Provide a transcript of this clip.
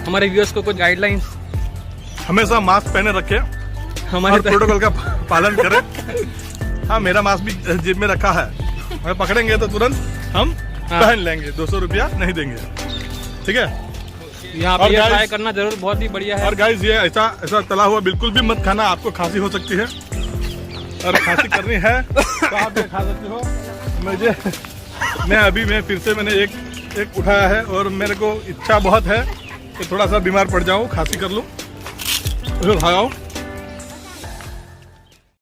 हमारे व्यूअर्स को कुछ गाइडलाइंस। हमेशा मास्क पहने रखें, हमारे प्रोटोकॉल का पालन करें। हाँ, मेरा मास्क भी जेब में रखा है, हमें पकड़ेंगे तो तुरंत हम पहन लेंगे, 200 रुपया नहीं देंगे, ठीक है। यहाँ पे ट्राई करना जरूर, बहुत ही बढ़िया है। और गाइस ये ऐसा तला हुआ बिल्कुल भी मत खाना, आपको खांसी हो सकती है, और खांसी करनी है तो आप ये खा सकते हो। मैं फिर से मैंने एक उठाया है और मेरे को इच्छा बहुत है कि थोड़ा सा बीमार पड़ जाऊँ, खांसी कर लूँ, तो खाओ।